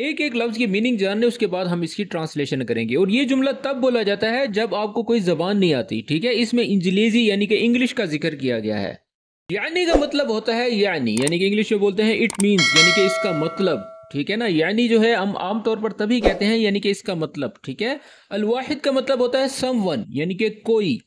एक एक लफ्ज़ की मीनिंग जानने उसके बाद हम इसकी ट्रांसलेशन करेंगे। और ये जुमला तब बोला जाता है जब आपको कोई ज़बान नहीं आती, ठीक है। इसमें इंग्लिशी यानी कि इंग्लिश का जिक्र किया गया है। यानी का मतलब होता है यानी कि इंग्लिश में बोलते हैं इट मीन्स, यानी कि इसका मतलब, ठीक है ना। यानी जो है हम आम तौर पर तभी कहते हैं यानी कि इसका मतलब, ठीक है। अल वाहिद का मतलब होता है समवन, यानी कि कोई,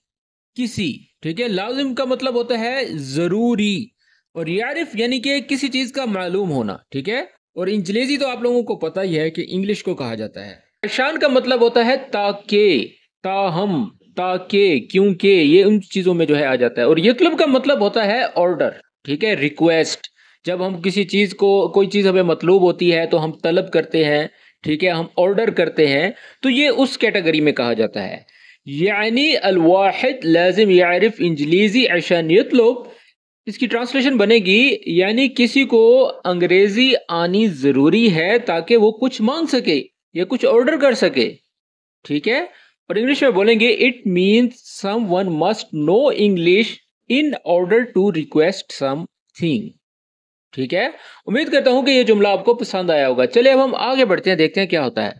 किसी, ठीक है। लाजिम का मतलब होता है ज़रूरी। और यारिफ यानी कि किसी चीज़ का मालूम होना, ठीक है। और इंजलेजी तो आप लोगों को पता ही है कि इंग्लिश को कहा जाता है। अशान का मतलब होता है ताके, ताहम, ताके, क्योंकि, ये उन चीज़ों में जो है आ जाता है। और यतलब का मतलब होता है ऑर्डर, ठीक है, रिक्वेस्ट। जब हम किसी चीज़ को, कोई चीज़ हमें मतलूब होती है तो हम तलब करते हैं, ठीक है, हम ऑर्डर करते हैं, तो ये उस कैटेगरी में कहा जाता है। यानी अल वाहिद लाजिम यारिफ इंजलीजी अशन यतलब, इसकी ट्रांसलेशन बनेगी यानी किसी को अंग्रेजी आनी जरूरी है ताकि वो कुछ मांग सके या कुछ ऑर्डर कर सके, ठीक है। और इंग्लिश में बोलेंगे it means someone must know English in order to request something, ठीक है। उम्मीद करता हूं कि ये जुमला आपको पसंद आया होगा। चलिए अब हम आगे बढ़ते हैं, देखते हैं क्या होता है।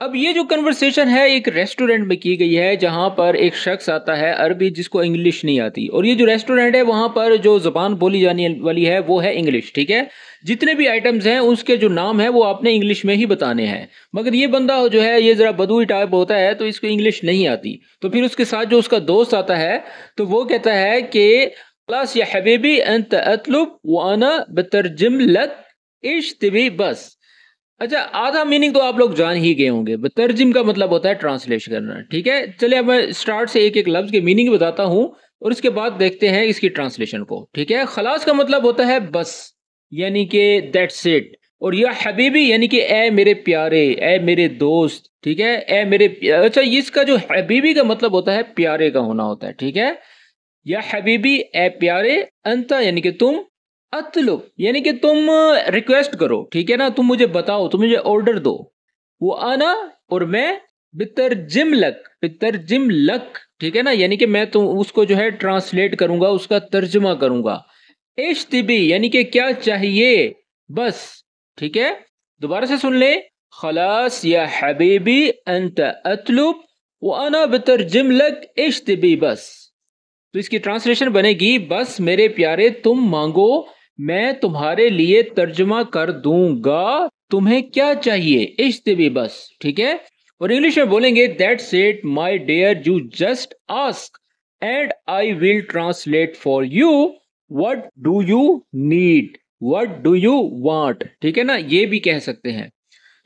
अब ये जो कन्वर्सेशन है एक रेस्टोरेंट में की गई है जहाँ पर एक शख्स आता है अरबी जिसको इंग्लिश नहीं आती। और ये जो रेस्टोरेंट है वहाँ पर जो ज़बान बोली जाने वाली है वो है इंग्लिश, ठीक है। जितने भी आइटम्स हैं उसके जो नाम है वो आपने इंग्लिश में ही बताने हैं। मगर ये बंदा जो है ये ज़रा बदूई टाइप होता है तो इसको इंग्लिश नहीं आती। तो फिर उसके साथ जो उसका दोस्त आता है तो वो कहता है कि खलास या हबीबी अंत अतलुब व अना बतरजिम लक इश तबी बस। अच्छा, आधा मीनिंग तो आप लोग जान ही गए होंगे। तर्जिम का मतलब होता है ट्रांसलेट करना, ठीक है। चलिए अब मैं स्टार्ट से एक एक लफ्ज के मीनिंग बताता हूं और उसके बाद देखते हैं इसकी ट्रांसलेशन को, ठीक है। खलास का मतलब होता है बस, यानी कि दैट्स इट। और या हबीबी यानी कि ए मेरे प्यारे, ए मेरे दोस्त, ठीक है, ए मेरे अच्छा, इसका जो हबीबी का मतलब होता है प्यारे का होना होता है, ठीक है। या हबीबी ए प्यारे, अंता यानी कि तुम, अतलुब यानी कि तुम रिक्वेस्ट करो, ठीक है ना, तुम मुझे बताओ, तुम मुझे ऑर्डर दो। वो आना और मैं, बितरजिम लक, बितरजिम लक, ठीक है ना, यानी कि मैं तुम उसको जो है ट्रांसलेट करूंगा, उसका तर्जुमा करूंगा। इश्तिबी यानी कि क्या चाहिए, बस, ठीक है। दोबारा से सुन ले, खलास या हबीबी अंत अतलुब व अना बितरजिम लक इश्तिबी बस। तो इसकी ट्रांसलेशन बनेगी बस मेरे प्यारे तुम मांगो, मैं तुम्हारे लिए तर्जुमा कर दूंगा, तुम्हें क्या चाहिए, इश्तिबी बस, ठीक है। और इंग्लिश में बोलेंगे that's it my dear you just ask and I will translate for you what do you need, what do you want, ठीक है ना, ये भी कह सकते हैं।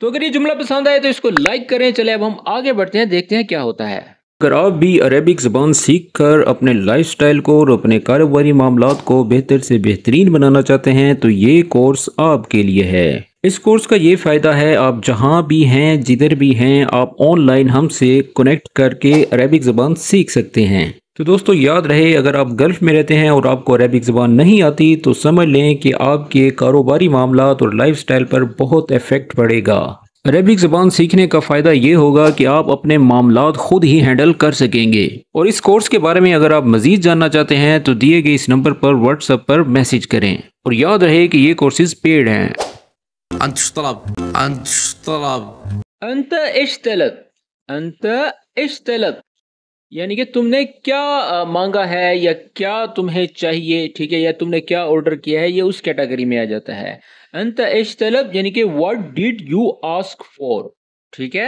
तो अगर ये जुमला पसंद आए तो इसको लाइक करें। चले अब हम आगे बढ़ते हैं, देखते हैं क्या होता है। अगर आप भी अरेबिक ज़बान सीख कर अपने लाइफस्टाइल को और अपने कारोबारी मामलात को बेहतर से बेहतरीन बनाना चाहते हैं तो ये कोर्स आपके लिए है। इस कोर्स का ये फ़ायदा है आप जहां भी हैं, जिधर भी हैं, आप ऑनलाइन हमसे कनेक्ट करके अरेबिक ज़बान सीख सकते हैं। तो दोस्तों याद रहे, अगर आप गल्फ़ में रहते हैं और आपको अरेबिक ज़बान नहीं आती तो समझ लें कि आपके कारोबारी मामलात और लाइफस्टाइल पर बहुत इफ़ेक्ट पड़ेगा। अरेबिक ज़बान सीखने का फ़ायदा ये होगा कि आप अपने मामलात खुद ही हैंडल कर सकेंगे। और इस कोर्स के बारे में अगर आप मज़ीद जानना चाहते हैं तो दिए गए इस नंबर पर व्हाट्सएप पर मैसेज करें। और याद रहे कि ये कोर्सेज पेड हैं। अंत तलब, अंत तलब, अंत इश्तलत, अंत इश्तलत यानी कि तुमने क्या मांगा है या क्या तुम्हें चाहिए, ठीक है, या तुमने क्या ऑर्डर किया है, ये उस कैटेगरी में आ जाता है। अंत इश्तलब यानी कि what did you ask for, ठीक है।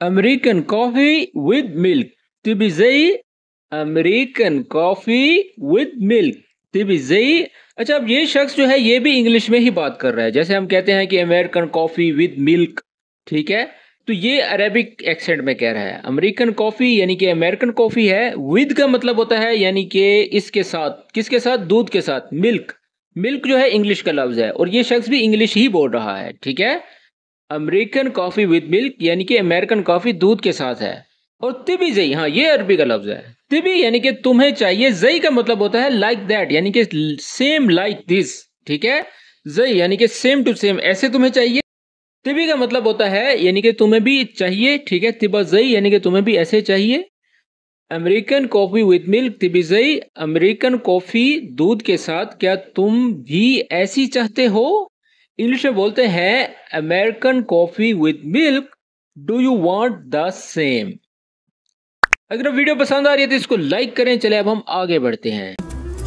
अमेरिकन कॉफी विद मिल्क तबी जई, अमेरिकन कॉफी विद मिल्क तबी जई। अच्छा, अब ये शख्स जो है ये भी इंग्लिश में ही बात कर रहा है। जैसे हम कहते हैं कि अमेरिकन कॉफी विद मिल्क, ठीक है, तो ये अरेबिक एक्सेंट में कह रहा है। अमेरिकन कॉफ़ी यानी कि अमेरिकन कॉफ़ी है। विद का मतलब होता है यानी कि इसके साथ, किसके साथ? दूध के साथ, मिल्क। मिल्क जो है इंग्लिश का लफ्ज़ है और ये शख्स भी इंग्लिश ही बोल रहा है, ठीक है। अमेरिकन कॉफ़ी विद मिल्क यानी कि अमेरिकन कॉफ़ी दूध के साथ है। और तिबी जई, हाँ ये अरबी का लफ्ज़ है। तिबी यानी कि तुम्हें चाहिए। जई का मतलब होता है लाइक दैट, यानी कि सेम लाइक दिस, ठीक है। जई यानी कि सेम टू सेम, ऐसे तुम्हें चाहिए। तिबी का मतलब होता है यानी कि तुम्हें भी चाहिए, ठीक है। तिबा जई यानी कि तुम्हें भी ऐसे चाहिए। अमेरिकन कॉफ़ी विद मिल्क तिबी जई, अमेरिकन कॉफ़ी दूध के साथ, क्या तुम भी ऐसी चाहते हो? इंग्लिश में बोलते हैं American coffee with milk, do you want the same. अगर वीडियो पसंद आ रही है तो इसको लाइक करें। चले अब हम आगे बढ़ते हैं।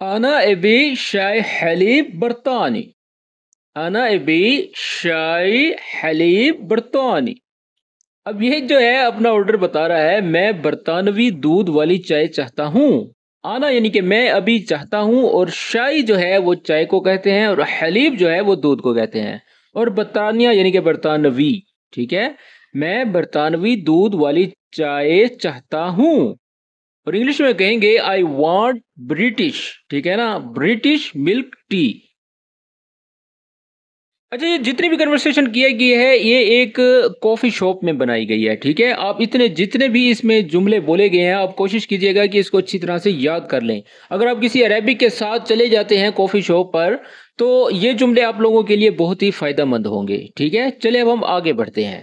आना एबी शाय हलीब बरतानी। आना एबी शाय हलीब बरतानी। अब ये जो है अपना ऑर्डर बता रहा है, मैं बरतानवी दूध वाली चाय चाहता हूँ। आना यानी कि मैं अभी चाहता हूँ, और शाय जो है वो चाय को कहते हैं, और हलीब जो है वो दूध को कहते हैं, और बरतानिया यानी कि बरतानवी, ठीक है। मैं बरतानवी दूध वाली चाय चाहता हूँ। और इंग्लिश में कहेंगे आई वांट ब्रिटिश, ठीक है ना, ब्रिटिश मिल्क टी। अच्छा, ये जितनी भी कन्वर्सेशन किया गई है ये एक कॉफ़ी शॉप में बनाई गई है, ठीक है। आप जितने भी इसमें जुमले बोले गए हैं आप कोशिश कीजिएगा कि इसको अच्छी तरह से याद कर लें। अगर आप किसी अरेबिक के साथ चले जाते हैं कॉफ़ी शॉप पर तो ये जुमले आप लोगों के लिए बहुत ही फ़ायदेमंद होंगे, ठीक है। चलिए अब हम आगे बढ़ते हैं।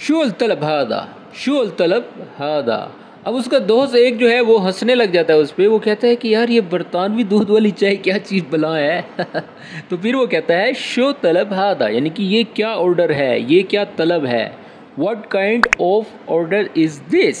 शुअल तलब हादा, शुअल तलब हादा। अब उसका दोस्त एक जो है वो हंसने लग जाता है उस पर। वो कहता है कि यार ये बरतानवी दूध वाली चाय क्या चीज़ बला है। तो फिर वो कहता है शो तलब हादा, यानी कि ये क्या ऑर्डर है, ये क्या तलब है। What kind of order is this?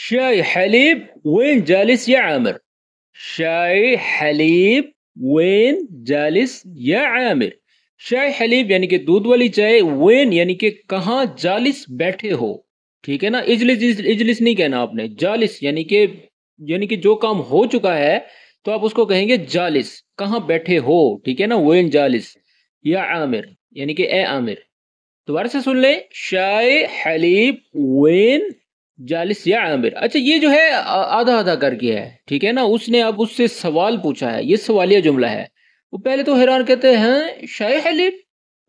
शाय हलीब वेन जालिस या आमिर। शाय हलीब वेन जालिस या आमिर। शाय हलीब यानी कि दूध वाली चाय, वेन यानी कि कहाँ, जालिस बैठे हो, ठीक है ना। इजलिस इजलिस नहीं कहना आपने, जालिस यानी कि जो काम हो चुका है तो आप उसको कहेंगे जालिस, कहाँ बैठे हो, ठीक है ना। वेन जालिस या आमिर यानी कि ए आमिर। दोबारा से सुन ले, शाय हलीब वेन जालिस या आमिर। अच्छा, ये जो है आधा आधा करके है, ठीक है ना। उसने अब उससे सवाल पूछा है, ये सवालिया जुमला है। वो पहले तो हैरान कहते हैं शाय हलीब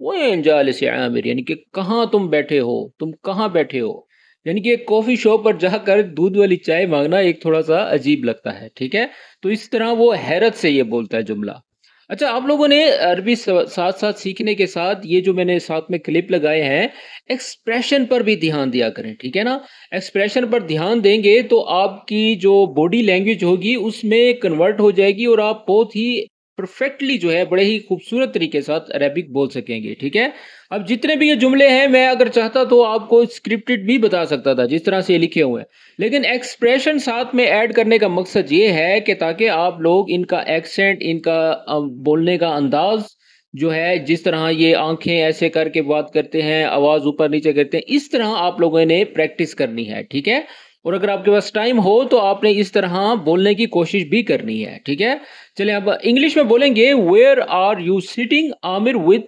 वेन जालिस या आमिर, यानी कि कहाँ तुम बैठे हो, तुम कहाँ बैठे हो। यानी कि एक कॉफ़ी शॉप पर जाकर दूध वाली चाय मांगना एक थोड़ा सा अजीब लगता है, ठीक है। तो इस तरह वो हैरत से ये बोलता है जुमला। अच्छा, आप लोगों ने अरबी साथ साथ सीखने के साथ ये जो मैंने साथ में क्लिप लगाए हैं एक्सप्रेशन पर भी ध्यान दिया करें, ठीक है ना। एक्सप्रेशन पर ध्यान देंगे तो आपकी जो बॉडी लैंग्वेज होगी उसमें कन्वर्ट हो जाएगी और आप बहुत ही परफेक्टली जो है बड़े ही खूबसूरत तरीके के साथ अरेबिक बोल सकेंगे, ठीक है। अब जितने भी ये जुमले हैं मैं अगर चाहता तो आपको स्क्रिप्टेड भी बता सकता था जिस तरह से ये लिखे हुए हैं, लेकिन एक्सप्रेशन साथ में ऐड करने का मकसद ये है कि ताकि आप लोग इनका एक्सेंट, इनका बोलने का अंदाज जो है, जिस तरह ये आंखें ऐसे करके बात करते हैं, आवाज़ ऊपर नीचे करते हैं, इस तरह आप लोगों ने प्रैक्टिस करनी है, ठीक है। और अगर आपके पास टाइम हो तो आपने इस तरह बोलने की कोशिश भी करनी है, ठीक है। चलिए अब इंग्लिश में बोलेंगे where are you sitting Amir विद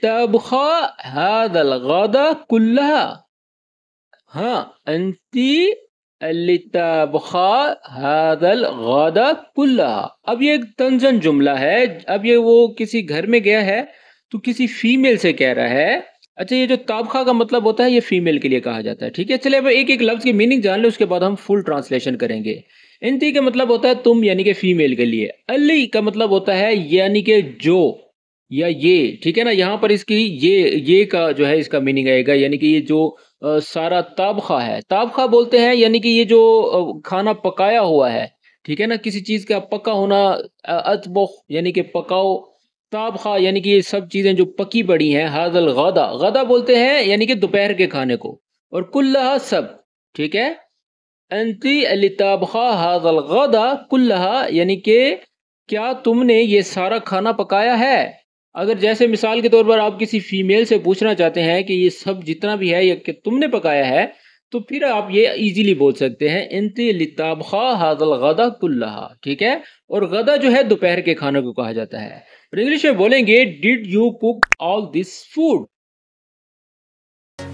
ताबखा हादल गादा कुल्लहा। हाँ, अंती अल्ली ताबखा हादल गादा कुल्लहा। अब ये एक तंजन जुमला है। अब ये वो किसी घर में गया है तो किसी फीमेल से कह रहा है। अच्छा, ये जो ताबखा का मतलब होता है ये फीमेल के लिए कहा जाता है, ठीक है। चलिए अब एक एक लफ्ज की मीनिंग जान ले, उसके बाद हम फुल ट्रांसलेशन करेंगे। इंती का मतलब होता है तुम, यानी कि फीमेल के लिए। अली का मतलब होता है यानी कि जो या ये, ठीक है ना। यहाँ पर इसकी ये का जो है इसका मीनिंग आएगा, यानी कि ये जो सारा ताबखा है, ताबखा बोलते हैं यानी कि ये जो खाना पकाया हुआ है, ठीक है ना, किसी चीज़ का पका होना, अतबुख यानी कि पकाओ, ताबखा यानी कि ये सब चीज़ें जो पकी पड़ी हैं, हादल गदा, गदा बोलते हैं यानी कि दोपहर के खाने को, और कुल्लहा सब, ठीक है। अंती अलिताबखा हादल गदा कुल्लहा यानी कि क्या तुमने ये सारा खाना पकाया है। अगर जैसे मिसाल के तौर पर आप किसी फीमेल से पूछना चाहते हैं कि ये सब जितना भी है ये कि तुमने पकाया है, तो फिर आप ये इजीली बोल सकते हैं इंती लिताबखा हादल गदा कुल्लहा, ठीक है। और गदा जो है दोपहर के खाने को कहा जाता है। और इंग्लिश में बोलेंगे did you cook all this food.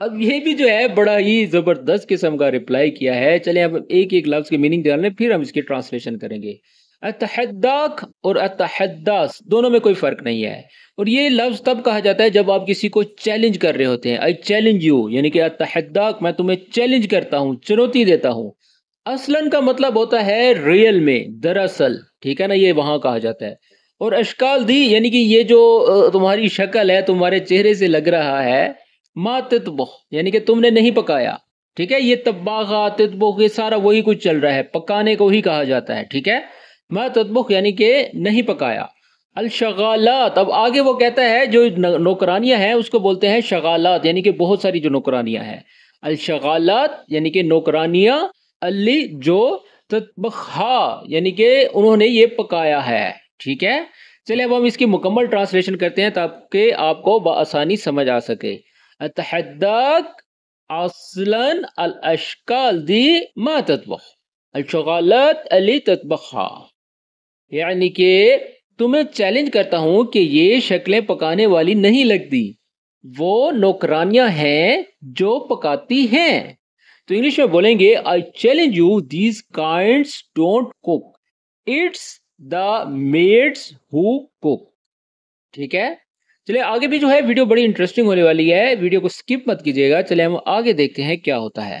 अब ये भी जो है बड़ा ही जबरदस्त किस्म का रिप्लाई किया है। चले अब एक एक लफ्ज के मीनिंग जान लें, फिर हम इसकी ट्रांसलेशन करेंगे। अतहद्दाक और अतहद्दास दोनों में कोई फर्क नहीं है, और ये लफ्ज तब कहा जाता है जब आप किसी को चैलेंज कर रहे होते हैं। आई चैलेंज यू, यानी कि अतहद्दाक मैं तुम्हें चैलेंज करता हूँ, चुनौती देता हूँ। असलन का मतलब होता है रियल में, दरअसल, ठीक है ना, ये वहां कहा जाता है। और अशकाल दी यानी कि ये जो तुम्हारी शक्ल है, तुम्हारे चेहरे से लग रहा है। मा ततबुख यानी कि तुमने नहीं पकाया, ठीक है। ये तब्बागा ततबुख ये सारा वही कुछ चल रहा है, पकाने को ही कहा जाता है, ठीक है। मा ततबुख यानी कि नहीं पकाया। अल शगालात, अब आगे वो कहता है जो नौकरानियां हैं उसको बोलते हैं शगालात, यानी कि बहुत सारी जो नौकरानियां हैं। अल शगालात यानी कि नौकरानियां, अली जो, ततबखा यानी कि उन्होंने ये पकाया है, ठीक है। चलिए अब हम इसकी मुकम्मल ट्रांसलेशन करते हैं ताकि आपको बआसानी समझ आ सके। अतहद्दाक असलन अल अशकाल दी मा ततबख, अल शगालात अली ततबखा, यानी कि तुम्हें चैलेंज करता हूं कि ये शक्लें पकाने वाली नहीं लगती, वो नौकरानियां हैं जो पकाती हैं। तो इंग्लिश में बोलेंगे I challenge you these kinds don't cook, it's the maids who cook, ठीक है। चलिए आगे भी जो है वीडियो बड़ी इंटरेस्टिंग होने वाली है, वीडियो को स्किप मत कीजिएगा। चलिए हम आगे देखते हैं क्या होता है।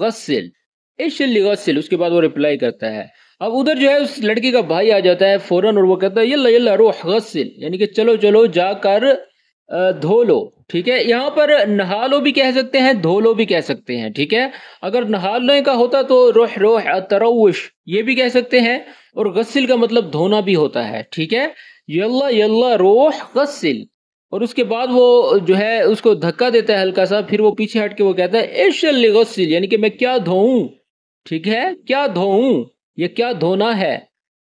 गस्सिल, इश अल्ली गस्सिल, उसके बाद वो रिप्लाई करता है। अब उधर जो है उस लड़की का भाई आ जाता है फौरन, और वो कहता है यल्ला यल्ला रूह गस्सिल, यानी कि चलो चलो जाकर धो लो, ठीक है। यहाँ पर नहा लो भी कह सकते हैं, धो लो भी कह सकते हैं, ठीक है। अगर नहाने का होता तो रोह रोह तरवुश ये भी कह सकते हैं, और गस्सिल का मतलब धोना भी होता है, ठीक है। यल्ला यल्ला रोह गस्सिल, और उसके बाद वो जो है उसको धक्का देता है हल्का सा, फिर वो पीछे हट के वो कहता है इशल गस्सिल, यानी कि मैं क्या धोऊं, ठीक है, क्या धोऊं, ये क्या धोना है,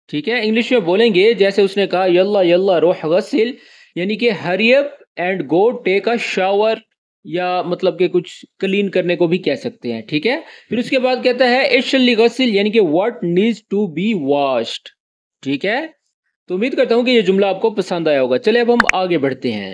ठीक है। इंग्लिश में बोलेंगे जैसे उसने कहा यल्ला यल्ला रोह गस्सिल, यानी कि hurry up and go take a shower, या मतलब कि कुछ क्लीन करने को भी कह सकते हैं, ठीक है। फिर उसके बाद कहता है इशल गस्सिल, यानी कि what needs to be washed, ठीक है। तो उम्मीद करता हूं कि ये जुमला आपको पसंद आया होगा। चलिए अब हम आगे बढ़ते हैं।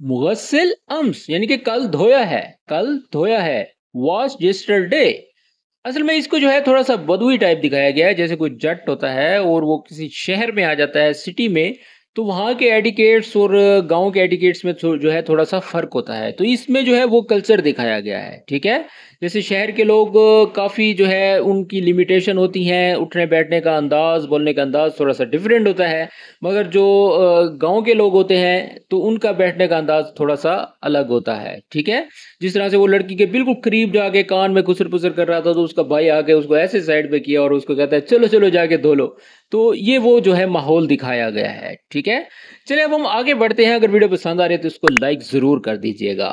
मुगस्सिल अम्स यानी कि कल धोया है, कल धोया है। वॉश यस्टरडे, असल में इसको जो है थोड़ा सा बदुई टाइप दिखाया गया है, जैसे कोई जट होता है और वो किसी शहर में आ जाता है, सिटी में, तो वहाँ के एटिकेट्स और गांव के एटिकेट्स में जो है थोड़ा सा फर्क होता है, तो इसमें जो है वो कल्चर दिखाया गया है, ठीक है। जैसे शहर के लोग काफ़ी जो है उनकी लिमिटेशन होती हैं, उठने बैठने का अंदाज, बोलने का अंदाज थोड़ा सा डिफरेंट होता है, मगर जो गांव के लोग होते हैं तो उनका बैठने का अंदाज थोड़ा सा अलग होता है, ठीक है। जिस तरह से वो लड़की के बिल्कुल करीब जाके कान में खुसर पुसर कर रहा था, तो उसका भाई आके उसको ऐसे साइड पे किया और उसको कहता है चलो चलो जाके धो लो। तो ये वो जो है माहौल दिखाया गया है, ठीक है। चलिए अब हम आगे बढ़ते हैं। अगर वीडियो पसंद आ रही है तो इसको लाइक जरूर कर दीजिएगा।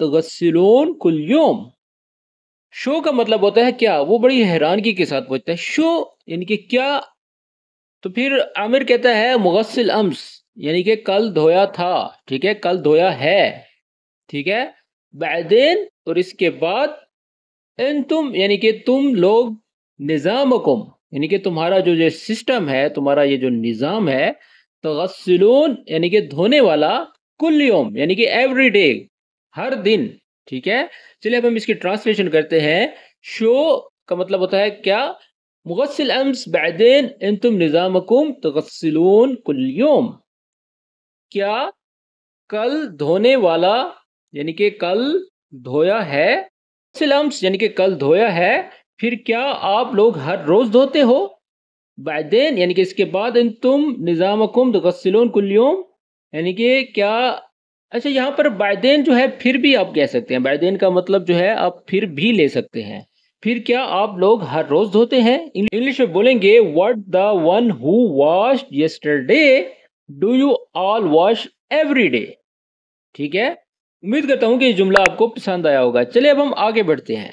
तगस्सिलून कुल यौम। शो का मतलब होता है क्या, वो बड़ी हैरानगी के साथ पूछता है शो यानी कि क्या। तो फिर आमिर कहता है मुगस्सिल अम्स यानी कि कल धोया था, ठीक है, कल धोया है, ठीक है। बादेन और इसके बाद तुम यानी कि तुम लोग, निज़ामकुम यानी कि तुम्हारा जो ये सिस्टम है, तुम्हारा ये जो निज़ाम है, तगस्सिलून यानी कि धोने वाला, कुल यौम यानी कि एवरी डे, हर दिन। ठीक है, चलिए अब हम इसकी ट्रांसलेशन करते हैं। शो का मतलब होता है क्या, मुगस्सिल अम्स बादेन इंतुम निजामकुम तगस्सिलून कुल यौम। क्या कल धोने वाला यानी कि कल धोया है, सिलम्स यानी कि कल धोया है, फिर क्या आप लोग हर रोज धोते हो। बादेन यानी कि इसके बाद, इन तुम निजामकुम तगस्सिलून कुल यौम यानी कि क्या, अच्छा यहाँ पर बादेन जो है फिर भी आप कह सकते हैं, बादेन का मतलब जो है आप फिर भी ले सकते हैं। फिर क्या आप लोग हर रोज धोते हैं। इंग्लिश में बोलेंगे what the one who washed yesterday do you all wash every day. ठीक है, उम्मीद करता हूँ कि ये जुमला आपको पसंद आया होगा। चलिए अब हम आगे बढ़ते हैं।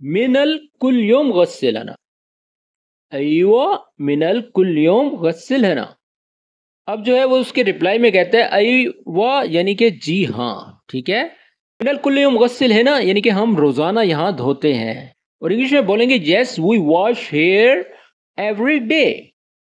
मिनल कुल योम गस्सिलना, अयो मिनल कुल योम गस्सिलना। अब जो है वो उसके रिप्लाई में कहते हैं अयवा यानी कि जी हाँ। ठीक है, मिनल कुल योम गस्सिल है ना यानी कि हम रोजाना यहाँ धोते हैं। और इंग्लिश में बोलेंगे yes we wash hair every day.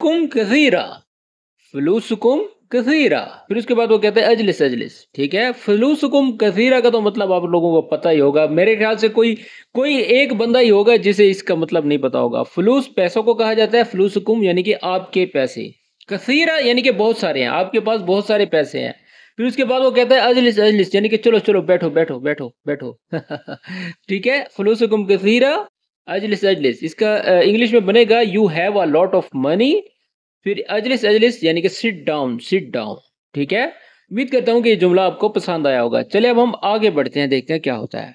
कुम कसीरा, फलूसकुम कसीरा। फिर उसके बाद वो कहते हैं अजलिस अजलिस। ठीक है, फलूसकुम कसीरा का तो मतलब आप लोगों को पता ही होगा। मेरे ख्याल से कोई एक बंदा ही होगा जिसे इसका मतलब नहीं पता होगा। फलूस पैसों को कहा जाता है, फलूसकुम यानी कि आपके पैसे, कसीरा यानी कि बहुत सारे हैं, आपके पास बहुत सारे पैसे हैं। फिर उसके बाद वो कहता है अजलिस अजलिस यानी कि चलो चलो बैठो बैठो बैठो बैठो। ठीक है, फलूसकुम कसीरा अजलिस अजलिस। इसका इंग्लिश में बनेगा you have a lot of money. फिर अजलिस अजलिस यानी कि सिट डाउन सिट डाउन। ठीक है, उम्मीद करता हूँ कि ये जुमला आपको पसंद आया होगा। चलिए अब हम आगे बढ़ते हैं, देखते हैं क्या होता है।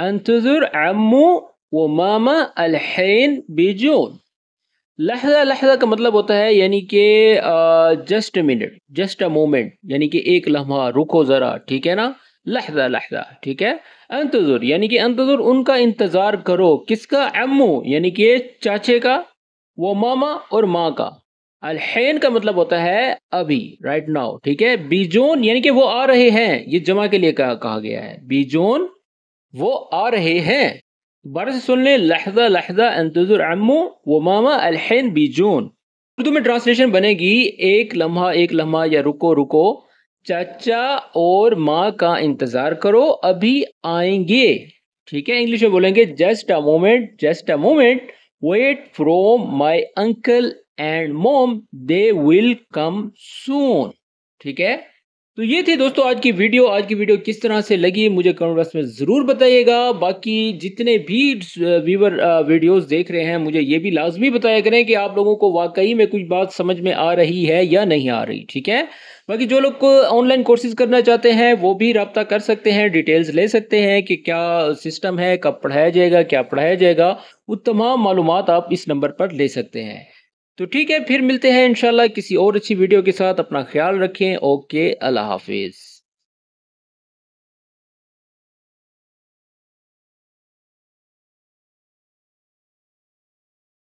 अंतज़ुर अम्मू व मामा अलहैन बिजून। लहज़ा लहज़ा का मतलब होता है यानी कि just a minute, just a moment, यानी कि एक लम्हा, रुको ज़रा। ठीक है ना, लहज़ा लहज़ा। ठीक है, अंतज़ुर यानी कि अंतज़ुर उनका इंतज़ार करो, किसका, अम्मू यानी कि चाचे का, वो मामा और माँ का। अलहैन का मतलब होता है अभी, राइट नाउ। ठीक है, बीजोन यानी कि वो आ रहे हैं, ये जमा के लिए कहा गया है। बीजोन वो आ रहे हैं। दोबारा से सुन ले, लहज़ा लहज़ा अंतज़ुर अम्मू व मामा अलहैन बीजून। उर्दू में ट्रांसलेशन बनेगी एक लम्हा या रुको रुको, चाचा और माँ का इंतजार करो, अभी आएंगे। ठीक है, इंग्लिश में बोलेंगे just a moment wait from my uncle and mom, they will come soon. ठीक है, तो ये थी दोस्तों आज की वीडियो। आज की वीडियो किस तरह से लगी मुझे कमेंट बॉक्स में ज़रूर बताइएगा। बाकी जितने भी व्यूवर वीडियोस देख रहे हैं, मुझे ये भी लाजमी बताया करें कि आप लोगों को वाकई में कुछ बात समझ में आ रही है या नहीं आ रही। ठीक है, बाकी जो लोग ऑनलाइन कोर्सेज करना चाहते हैं वो भी रब्ता कर सकते हैं, डिटेल्स ले सकते हैं कि क्या सिस्टम है, कब पढ़ाया जाएगा, क्या पढ़ाया जाएगा, वो तमाम मालूमात आप इस नंबर पर ले सकते हैं। तो ठीक है, फिर मिलते हैं इंशाल्लाह किसी और अच्छी वीडियो के साथ। अपना ख्याल रखें। ओके, अल्लाह हाफिज़।